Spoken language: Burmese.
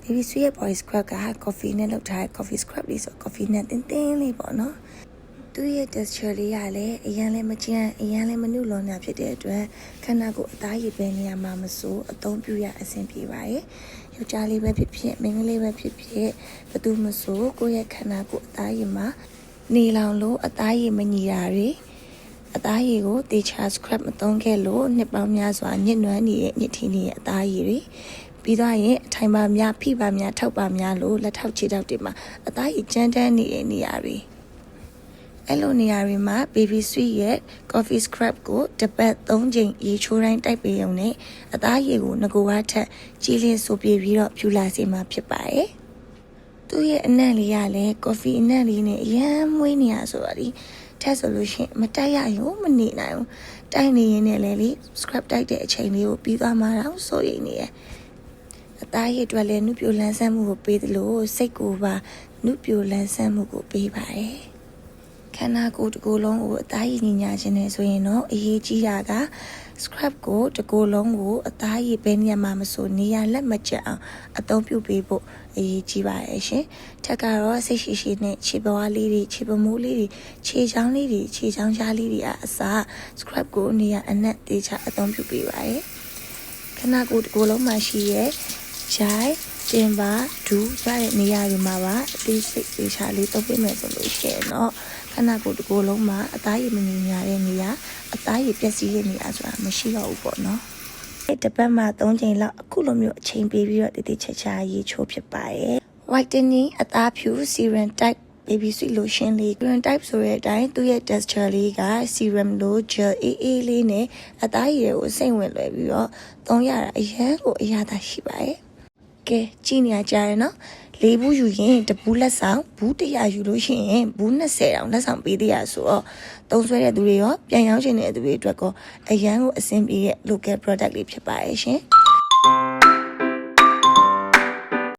baby sweet boy scrub က coffee နဲ့လုပ်ထားတဲ့ coffee scrub လေးဆို coffee နဲ့တင်းတင်းလေးပေါ့နော်သူရဲ့ texture လေးကလည်းအရင်လည်းမကြမ်းအရင်လည်းမနုလွန်တာဖြစ်တဲ့အတွက်ခန္ဓာကိုယ်အသားရည်ပဲနေရာမှာမစိုးအသုံးပြုရအဆင်ပြေပါရဲ့ယောက်ျားလေးပဲဖြစ်ဖြစ်မိန်းကလေးပဲဖြစ်ဖြစ်ဘယ်သူမဆိုကိုယ့်ရဲ့ခန္ဓာကိုယ်အသားရည်မှာနေလောင်လို့အသားရည်မညီတာတွေအသားရည်ကိုတေချာ scrub မသုံးခဲ့လို့နှစ်ပေါင်းများစွာညှစ်နွမ်းနေတဲ့ညှစ်ထင်းနေတဲ့အသားရည်တွေပြီးတော့ရင်အထိုင်ပါများဖိပါများထောက်ပါများလို့လက်ထောက်ခြေထောက်တွေမှာအသားရည်ကျန်းတန်းနေတဲ့နေရာတွေအဲ့လိုနေရာတွေမှာ baby sweet ရဲ့ coffee scrub ကိုတစ်ပတ်3ချိန်ရေချိုးတိုင်းတိုက်ပေးရုံနဲ့အသားရည်ကိုငကိုဝါထက်ကြီးလင်းဆိုပြေပြီးတော့ဖြူလာစေမှာဖြစ်ပါတယ်သူ့ရဲ့အနံ့လေးကလည်း coffee အနံ့လေးနဲ့အရန်မွေးနေရဆိုတော့ဒီထက်ဆိုလို့ရှိရင်မတိုက်ရရင်မနေနိုင်ဘူးတိုက်နေရင်လည်းလေ scrub တိုက်တဲ့အချိန်လေးကိုပြီးသွားမှတော့စိုးရိမ်နေရဲ့အသားရည်အတွက်လည်းနုပြိုလန်းဆန်းမှုကိုပေးသလိုစိတ်ကိုပါနုပြိုလန်းဆန်းမှုကိုပေးပါတယ်ခန္ဓာကိုယ်တစ်ကိုယ်လုံးကိုအသားရည်ညညာခြင်းနဲ့ဆိုရင်တော့အရေးကြီးတာက scrub ကိုတစ်ကိုယ်လုံးကိုအသားရည်ပဲနေရာမှာမဆိုနေရာလက်မကျအောင်အသုံးပြုပေးဖို့အရေးကြီးပါတယ်ရှင်ထက်ကတော့စိတ်ရှိရှိနဲ့ခြေပွားလေးတွေခြေပမိုးလေးတွေခြေချောင်းလေးတွေခြေချောင်းကြားလေးတွေအစား scrub ကိုနေရာအနက်တေချာအသုံးပြုပေးပါရဲ့ခန္ဓာကိုယ်တစ်ကိုယ်လုံးမှာရှိရဲ့ဂျိုင်းတင်ပါဒူးရတဲ့နေရာတွေမှာပါအသေးစိတ်သေးချာလေးသုံးပေးမယ်ဆိုလို့ရှိရင်တော့ခန္ဓာကိုယ်တစ်ကိုယ်လုံးမှာအသားရည်မငြိမ်ညာတဲ့နေရာအသားရည်ပျက်စီးတဲ့နေရာဆိုတာမရှိတော့ဘူးပေါ့နော်တစ်ပတ်မှာ3ချိန်လောက်အခုလိုမျိုးအချိန်ပေးပြီးတော့တည်တည်ချာချာရေချိုးဖြစ်ပါရဲ့ whitening အသားဖြူ serum type baby sweet lotion လေး serum type ဆိုတဲ့အတိုင်းသူ့ရဲ့ texture လေးက serum လို gel အေးလေးနဲ့အသားရည်ကိုစိမ့်ဝင်လွယ်ပြီးတော့သုံးရတာအရန်ကိုအရသာရှိပါရဲ့ကဲကြည့်နေကြရနော်၄ဘူးယူရင်တဘူးလက်ဆောင်ဘူး100ယူလို့ရှိရင်ဘူး20တောင်လက်ဆောင်ပေးသေးရဆိုတော့သုံးဆွဲတဲ့သူတွေရောပြန်ရောက်ချင်တဲ့သူတွေအတွက်ကောအရန်ကိုအဆင်ပြေတဲ့ local product လေးဖြစ်ပါရဲ့ရှင်